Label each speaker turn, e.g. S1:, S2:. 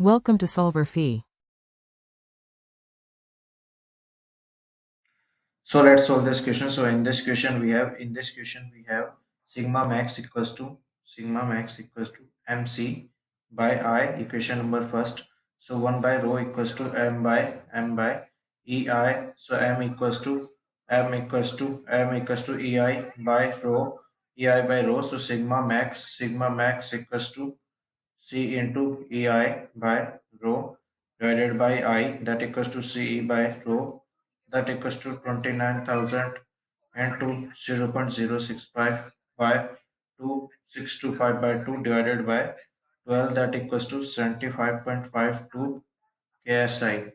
S1: Welcome to solverfy.
S2: So let's solve this question. So in this question we have sigma max equals to mc by I, equation number first. So 1 by rho equals to m by ei. So m equals to ei by rho. So sigma max equals to C into EI by rho divided by I, that equals to CE by rho, that equals to 29,000 and to 0.065 by 2625 by 2 divided by 12, that equals to 75.52 KSI.